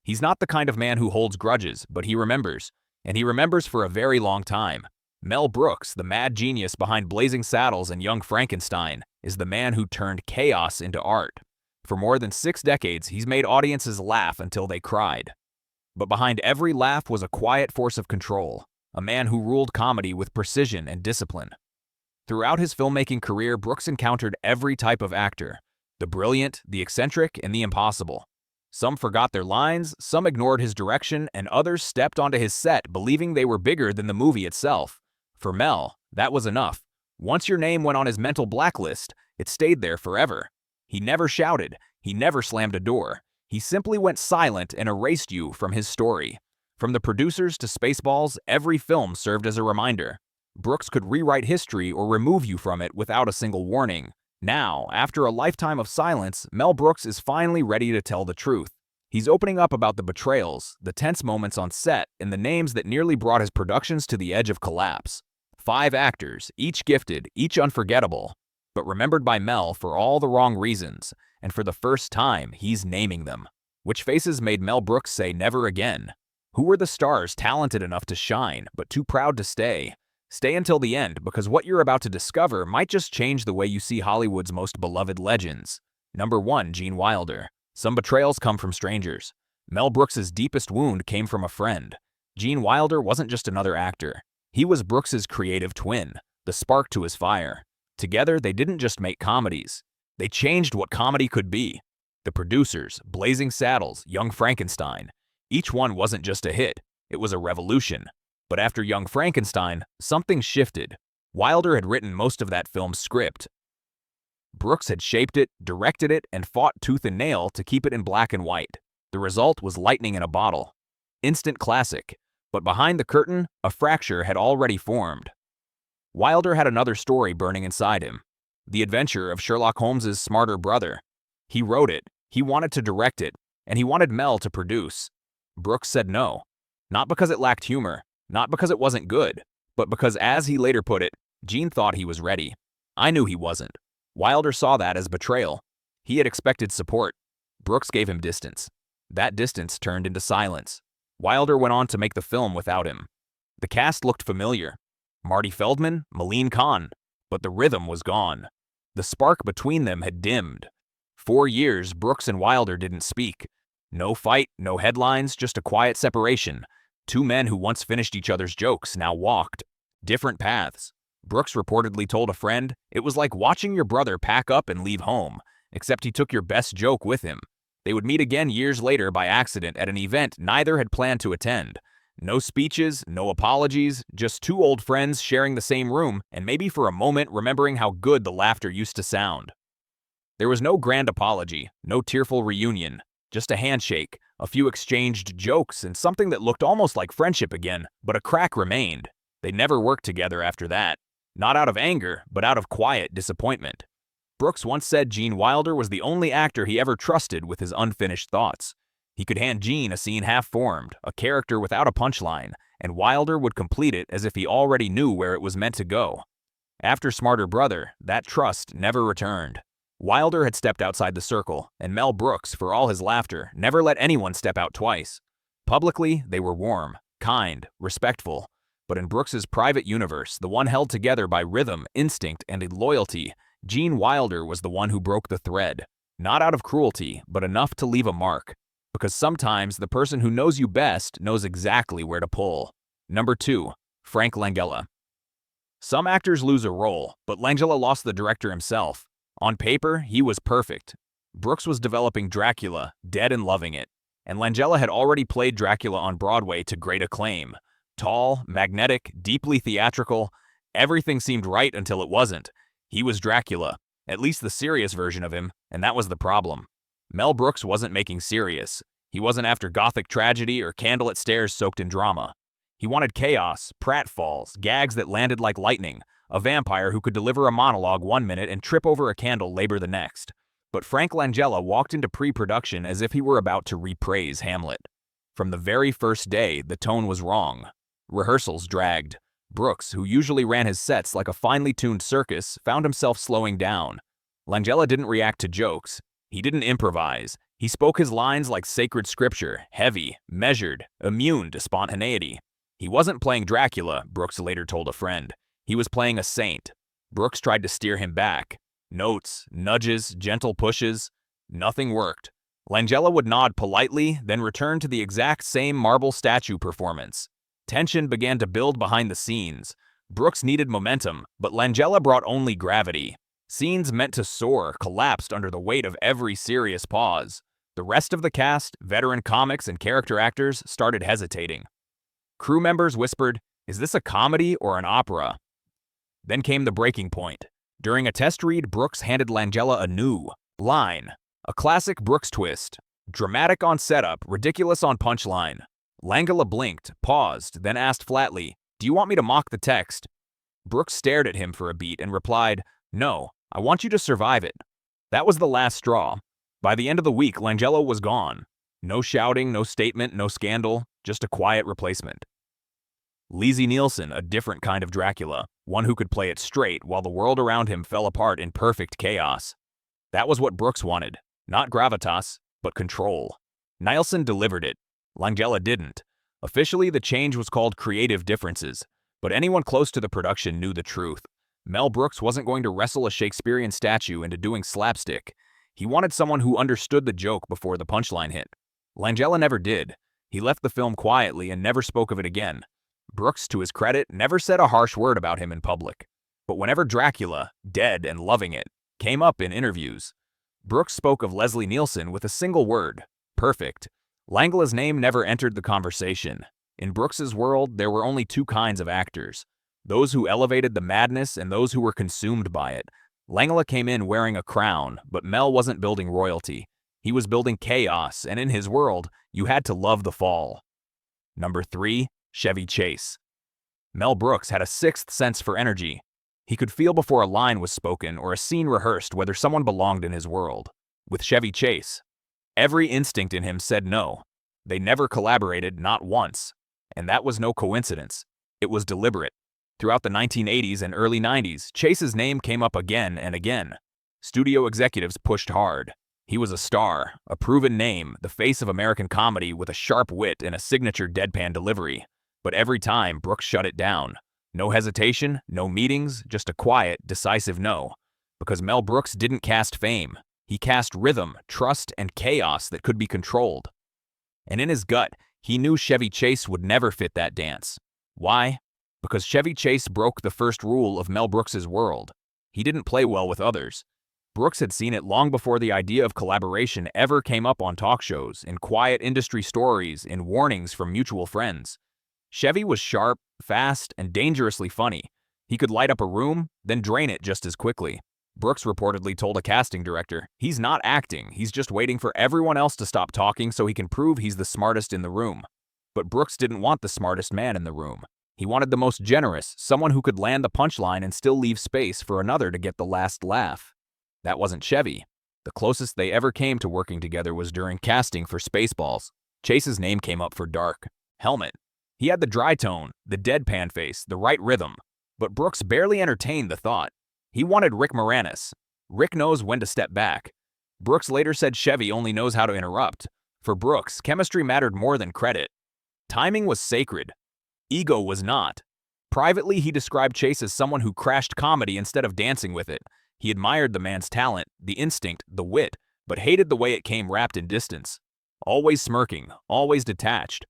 He's not the kind of man who holds grudges, but he remembers. And he remembers for a very long time. Mel Brooks, the mad genius behind Blazing Saddles and Young Frankenstein, is the man who turned chaos into art. For more than 6 decades, he's made audiences laugh until they cried. But behind every laugh was a quiet force of control, a man who ruled comedy with precision and discipline. Throughout his filmmaking career, Brooks encountered every type of actor, the brilliant, the eccentric, and the impossible. Some forgot their lines, some ignored his direction, and others stepped onto his set believing they were bigger than the movie itself. For Mel, that was enough. Once your name went on his mental blacklist, it stayed there forever. He never shouted, he never slammed a door. He simply went silent and erased you from his story. From the producers to Spaceballs, every film served as a reminder. Brooks could rewrite history or remove you from it without a single warning. Now, after a lifetime of silence, Mel Brooks is finally ready to tell the truth. He's opening up about the betrayals, the tense moments on set, and the names that nearly brought his productions to the edge of collapse. 5 actors, each gifted, each unforgettable, but remembered by Mel for all the wrong reasons, and for the first time, he's naming them. Which faces made Mel Brooks say never again? Who were the stars talented enough to shine, but too proud to stay? Stay until the end, because what you're about to discover might just change the way you see Hollywood's most beloved legends. Number 1, Gene Wilder. Some betrayals come from strangers. Mel Brooks's deepest wound came from a friend. Gene Wilder wasn't just another actor. He was Brooks's creative twin, the spark to his fire. Together, they didn't just make comedies. They changed what comedy could be. The producers, Blazing Saddles, Young Frankenstein. Each one wasn't just a hit, it was a revolution. But after Young Frankenstein, something shifted. Wilder had written most of that film's script. Brooks had shaped it, directed it, and fought tooth and nail to keep it in black and white. The result was lightning in a bottle. Instant classic. But behind the curtain, a fracture had already formed. Wilder had another story burning inside him. The adventure of Sherlock Holmes's smarter brother. He wrote it, he wanted to direct it, and he wanted Mel to produce. Brooks said no. Not because it lacked humor, not because it wasn't good, but because, as he later put it, Gene thought he was ready. I knew he wasn't. Wilder saw that as betrayal. He had expected support. Brooks gave him distance. That distance turned into silence. Wilder went on to make the film without him. The cast looked familiar. Marty Feldman, Malin Khan, but the rhythm was gone. The spark between them had dimmed. 4 years, Brooks and Wilder didn't speak. No fight, no headlines, just a quiet separation. 2 men who once finished each other's jokes now walked different paths. Brooks reportedly told a friend, "It was like watching your brother pack up and leave home, except he took your best joke with him." They would meet again years later by accident at an event neither had planned to attend. No speeches, no apologies, just 2 old friends sharing the same room and maybe for a moment remembering how good the laughter used to sound. There was no grand apology, no tearful reunion, just a handshake, a few exchanged jokes, and something that looked almost like friendship again, but a crack remained. They never worked together after that. Not out of anger, but out of quiet disappointment. Brooks once said Gene Wilder was the only actor he ever trusted with his unfinished thoughts. He could hand Gene a scene half-formed, a character without a punchline, and Wilder would complete it as if he already knew where it was meant to go. After Smarter Brother, that trust never returned. Wilder had stepped outside the circle, and Mel Brooks, for all his laughter, never let anyone step out twice. Publicly, they were warm, kind, respectful. But in Brooks's private universe, the one held together by rhythm, instinct, and loyalty, Gene Wilder was the one who broke the thread. Not out of cruelty, but enough to leave a mark. Because sometimes the person who knows you best knows exactly where to pull. Number 2, Frank Langella. Some actors lose a role, but Langella lost the director himself. On paper, he was perfect. Brooks was developing Dracula, dead and loving it. And Langella had already played Dracula on Broadway to great acclaim. Tall, magnetic, deeply theatrical. Everything seemed right until it wasn't. He was Dracula, at least the serious version of him, and that was the problem. Mel Brooks wasn't making serious. He wasn't after gothic tragedy or candlelit stares soaked in drama. He wanted chaos, pratfalls, gags that landed like lightning, a vampire who could deliver a monologue 1 minute and trip over a candle labor the next. But Frank Langella walked into pre-production as if he were about to repraise Hamlet. From the very first day, the tone was wrong. Rehearsals dragged. Brooks, who usually ran his sets like a finely tuned circus, found himself slowing down. Langella didn't react to jokes. He didn't improvise. He spoke his lines like sacred scripture, heavy, measured, immune to spontaneity. He wasn't playing Dracula, Brooks later told a friend. He was playing a saint. Brooks tried to steer him back. Notes, nudges, gentle pushes. Nothing worked. Langella would nod politely, then return to the exact same marble statue performance. Tension began to build behind the scenes. Brooks needed momentum, but Langella brought only gravity. Scenes meant to soar collapsed under the weight of every serious pause. The rest of the cast, veteran comics and character actors, started hesitating. Crew members whispered, "Is this a comedy or an opera?" Then came the breaking point. During a test read, Brooks handed Langella a new line. A classic Brooks twist. Dramatic on setup, ridiculous on punchline. Langella blinked, paused, then asked flatly, "Do you want me to mock the text?" Brooks stared at him for a beat and replied, "No, I want you to survive it." That was the last straw. By the end of the week, Langella was gone. No shouting, no statement, no scandal, just a quiet replacement. Leslie Nielsen, a different kind of Dracula, one who could play it straight while the world around him fell apart in perfect chaos. That was what Brooks wanted. Not gravitas, but control. Nielsen delivered it. Langella didn't. Officially, the change was called creative differences, but anyone close to the production knew the truth. Mel Brooks wasn't going to wrestle a Shakespearean statue into doing slapstick. He wanted someone who understood the joke before the punchline hit. Langella never did. He left the film quietly and never spoke of it again. Brooks, to his credit, never said a harsh word about him in public. But whenever Dracula, dead and loving it, came up in interviews, Brooks spoke of Leslie Nielsen with a single word: perfect. Langella's name never entered the conversation. In Brooks's world, there were only two kinds of actors: those who elevated the madness and those who were consumed by it. Langella came in wearing a crown, but Mel wasn't building royalty. He was building chaos, and in his world, you had to love the fall. Number 3. Chevy Chase. Mel Brooks had a sixth sense for energy. He could feel before a line was spoken or a scene rehearsed whether someone belonged in his world. With Chevy Chase, every instinct in him said no. They never collaborated, not once. And that was no coincidence. It was deliberate. Throughout the 1980s and early 90s, Chase's name came up again and again. Studio executives pushed hard. He was a star, a proven name, the face of American comedy with a sharp wit and a signature deadpan delivery. But every time, Brooks shut it down. No hesitation, no meetings, just a quiet, decisive no. Because Mel Brooks didn't cast fame. He cast rhythm, trust, and chaos that could be controlled. And in his gut, he knew Chevy Chase would never fit that dance. Why? Because Chevy Chase broke the first rule of Mel Brooks's world. He didn't play well with others. Brooks had seen it long before the idea of collaboration ever came up on talk shows, in quiet industry stories, in warnings from mutual friends. Chevy was sharp, fast, and dangerously funny. He could light up a room, then drain it just as quickly. Brooks reportedly told a casting director, "He's not acting, he's just waiting for everyone else to stop talking so he can prove he's the smartest in the room." But Brooks didn't want the smartest man in the room. He wanted the most generous, someone who could land the punchline and still leave space for another to get the last laugh. That wasn't Chevy. The closest they ever came to working together was during casting for Spaceballs. Chase's name came up for Dark Helmet. He had the dry tone, the deadpan face, the right rhythm. But Brooks barely entertained the thought. He wanted Rick Moranis. Rick knows when to step back. Brooks later said Chevy only knows how to interrupt. For Brooks, chemistry mattered more than credit. Timing was sacred. Ego was not. Privately, he described Chase as someone who crashed comedy instead of dancing with it. He admired the man's talent, the instinct, the wit, but hated the way it came wrapped in distance. Always smirking, always detached.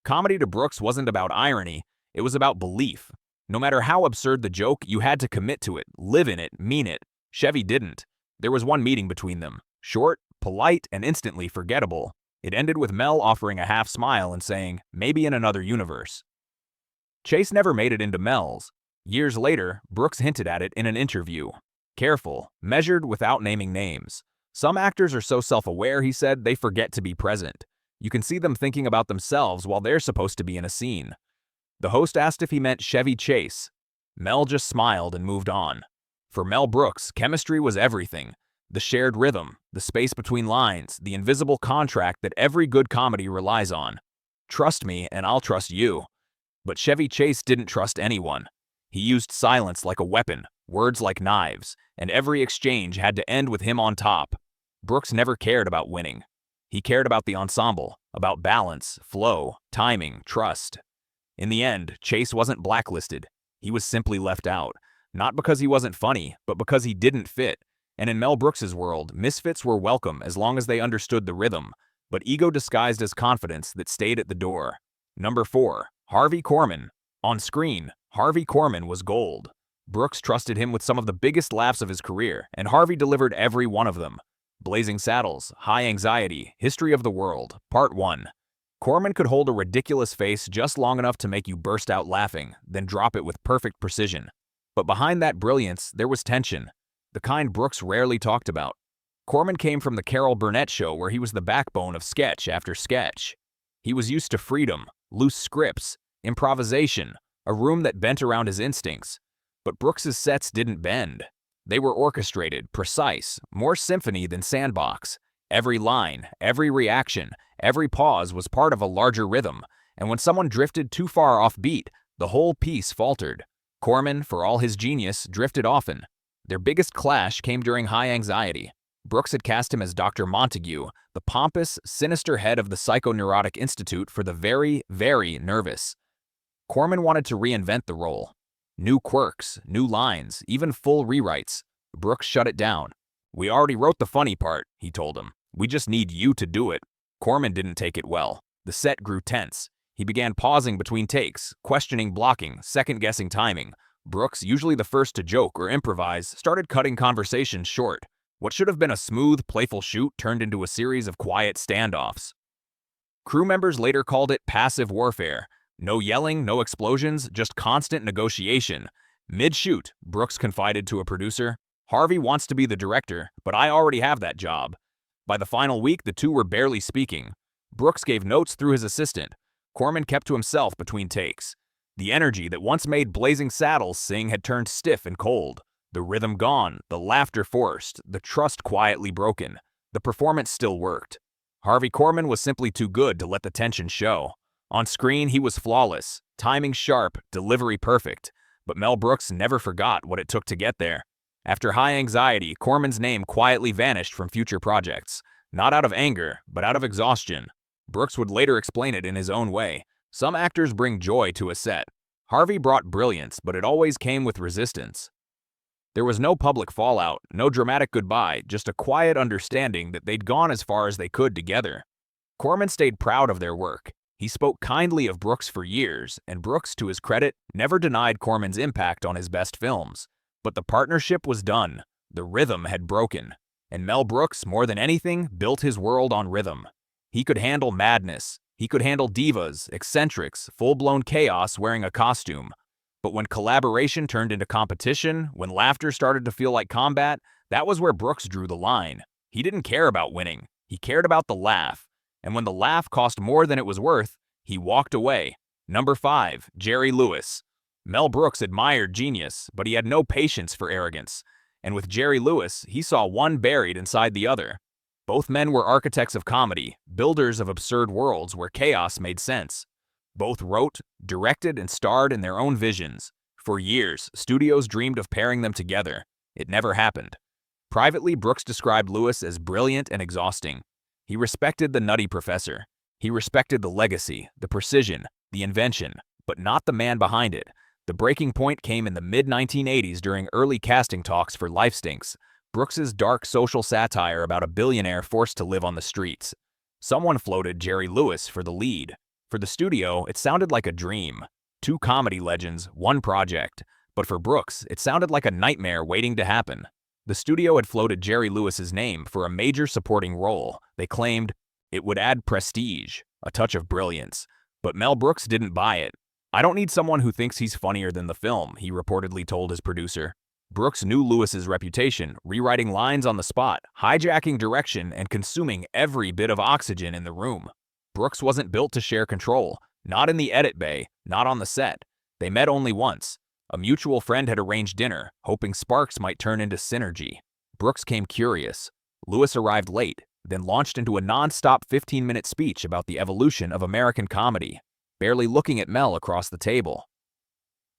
Comedy to Brooks wasn't about irony, it was about belief. No matter how absurd the joke, you had to commit to it, live in it, mean it. Chevy didn't. There was one meeting between them. Short, polite, and instantly forgettable. It ended with Mel offering a half smile and saying, "Maybe in another universe." Chase never made it into Mel's. Years later, Brooks hinted at it in an interview. Careful, measured without naming names. Some actors are so self-aware, he said, they forget to be present. You can see them thinking about themselves while they're supposed to be in a scene. The host asked if he meant Chevy Chase. Mel just smiled and moved on. For Mel Brooks, chemistry was everything. The shared rhythm, the space between lines, the invisible contract that every good comedy relies on. Trust me and I'll trust you. But Chevy Chase didn't trust anyone. He used silence like a weapon, words like knives, and every exchange had to end with him on top. Brooks never cared about winning. He cared about the ensemble, about balance, flow, timing, trust. In the end, Chase wasn't blacklisted. He was simply left out. Not because he wasn't funny, but because he didn't fit. And in Mel Brooks's world, misfits were welcome as long as they understood the rhythm, but ego disguised as confidence that stayed at the door. Number 4. Harvey Corman. On screen, Harvey Corman was gold. Brooks trusted him with some of the biggest laughs of his career, and Harvey delivered every one of them. Blazing Saddles, High Anxiety, History of the World, Part 1. Corman could hold a ridiculous face just long enough to make you burst out laughing, then drop it with perfect precision. But behind that brilliance, there was tension, the kind Brooks rarely talked about. Corman came from the Carol Burnett show where he was the backbone of sketch after sketch. He was used to freedom, loose scripts, improvisation, a room that bent around his instincts. But Brooks's sets didn't bend. They were orchestrated, precise, more symphony than sandbox. Every line, every reaction, every pause was part of a larger rhythm, and when someone drifted too far off beat, the whole piece faltered. Corman, for all his genius, drifted often. Their biggest clash came during High Anxiety. Brooks had cast him as Dr. Montague, the pompous, sinister head of the Psychoneurotic Institute for the very, very nervous. Corman wanted to reinvent the role. New quirks, new lines, even full rewrites. Brooks shut it down. "We already wrote the funny part," he told him. "We just need you to do it." Corman didn't take it well. The set grew tense. He began pausing between takes, questioning blocking, second-guessing timing. Brooks, usually the first to joke or improvise, started cutting conversations short. What should have been a smooth, playful shoot turned into a series of quiet standoffs. Crew members later called it passive warfare. No yelling, no explosions, just constant negotiation. Mid-shoot, Brooks confided to a producer, "Harvey wants to be the director, but I already have that job." By the final week, the two were barely speaking. Brooks gave notes through his assistant. Corman kept to himself between takes. The energy that once made Blazing Saddles sing had turned stiff and cold. The rhythm gone, the laughter forced, the trust quietly broken. The performance still worked. Harvey Corman was simply too good to let the tension show. On screen, he was flawless, timing sharp, delivery perfect. But Mel Brooks never forgot what it took to get there. After High Anxiety, Corman's name quietly vanished from future projects. Not out of anger, but out of exhaustion. Brooks would later explain it in his own way. Some actors bring joy to a set. Harvey brought brilliance, but it always came with resistance. There was no public fallout, no dramatic goodbye, just a quiet understanding that they'd gone as far as they could together. Corman stayed proud of their work. He spoke kindly of Brooks for years, and Brooks, to his credit, never denied Corman's impact on his best films. But the partnership was done. The rhythm had broken. And Mel Brooks, more than anything, built his world on rhythm. He could handle madness. He could handle divas, eccentrics, full-blown chaos wearing a costume. But when collaboration turned into competition, when laughter started to feel like combat, that was where Brooks drew the line. He didn't care about winning. He cared about the laugh. And when the laugh cost more than it was worth, he walked away. Number 5, Jerry Lewis. Mel Brooks admired genius, but he had no patience for arrogance. And with Jerry Lewis, he saw one buried inside the other. Both men were architects of comedy, builders of absurd worlds where chaos made sense. Both wrote, directed, and starred in their own visions. For years, studios dreamed of pairing them together. It never happened. Privately, Brooks described Lewis as brilliant and exhausting. He respected the Nutty Professor. He respected the legacy, the precision, the invention, but not the man behind it. The breaking point came in the mid-1980s during early casting talks for Life Stinks, Brooks's dark social satire about a billionaire forced to live on the streets. Someone floated Jerry Lewis for the lead. For the studio, it sounded like a dream. 2 comedy legends, 1 project. But for Brooks, it sounded like a nightmare waiting to happen. The studio had floated Jerry Lewis's name for a major supporting role. They claimed it would add prestige, a touch of brilliance. But Mel Brooks didn't buy it. "I don't need someone who thinks he's funnier than the film," he reportedly told his producer. Brooks knew Lewis's reputation, rewriting lines on the spot, hijacking direction, and consuming every bit of oxygen in the room. Brooks wasn't built to share control, not in the edit bay, not on the set. They met only once. A mutual friend had arranged dinner, hoping sparks might turn into synergy. Brooks came curious. Lewis arrived late, then launched into a non-stop 15-minute speech about the evolution of American comedy, barely looking at Mel across the table.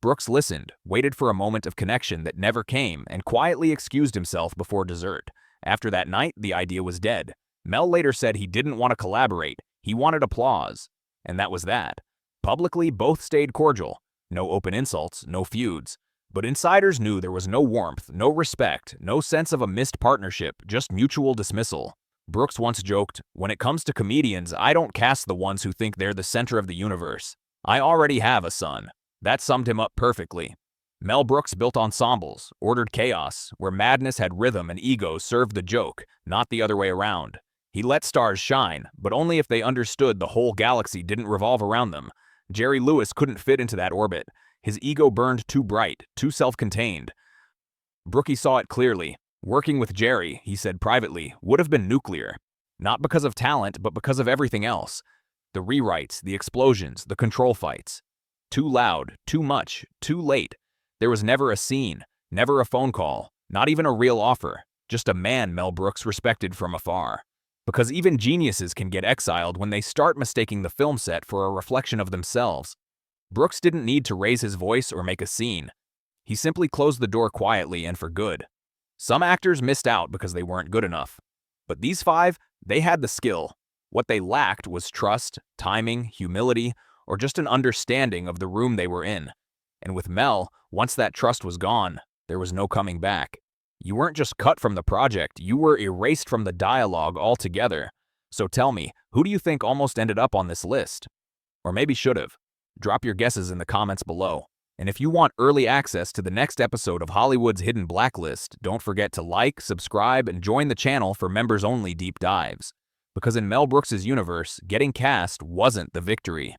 Brooks listened, waited for a moment of connection that never came, and quietly excused himself before dessert. After that night, the idea was dead. Mel later said he didn't want to collaborate, he wanted applause. And that was that. Publicly, both stayed cordial. No open insults, no feuds. But insiders knew there was no warmth, no respect, no sense of a missed partnership, just mutual dismissal. Brooks once joked, "When it comes to comedians, I don't cast the ones who think they're the center of the universe. I already have a son." That summed him up perfectly. Mel Brooks built ensembles, ordered chaos, where madness had rhythm and ego served the joke, not the other way around. He let stars shine, but only if they understood the whole galaxy didn't revolve around them. Jerry Lewis couldn't fit into that orbit. His ego burned too bright, too self-contained. Brookie saw it clearly. Working with Jerry, he said privately, would have been nuclear. Not because of talent, but because of everything else. The rewrites, the explosions, the control fights. Too loud, too much, too late. There was never a scene, never a phone call, not even a real offer. Just a man Mel Brooks respected from afar. Because even geniuses can get exiled when they start mistaking the film set for a reflection of themselves. Brooks didn't need to raise his voice or make a scene. He simply closed the door quietly and for good. Some actors missed out because they weren't good enough. But these five, they had the skill. What they lacked was trust, timing, humility, or just an understanding of the room they were in. And with Mel, once that trust was gone, there was no coming back. You weren't just cut from the project, you were erased from the dialogue altogether. So tell me, who do you think almost ended up on this list? Or maybe should have? Drop your guesses in the comments below. And if you want early access to the next episode of Hollywood's Hidden Blacklist, don't forget to like, subscribe, and join the channel for members-only deep dives. Because in Mel Brooks' universe, getting cast wasn't the victory.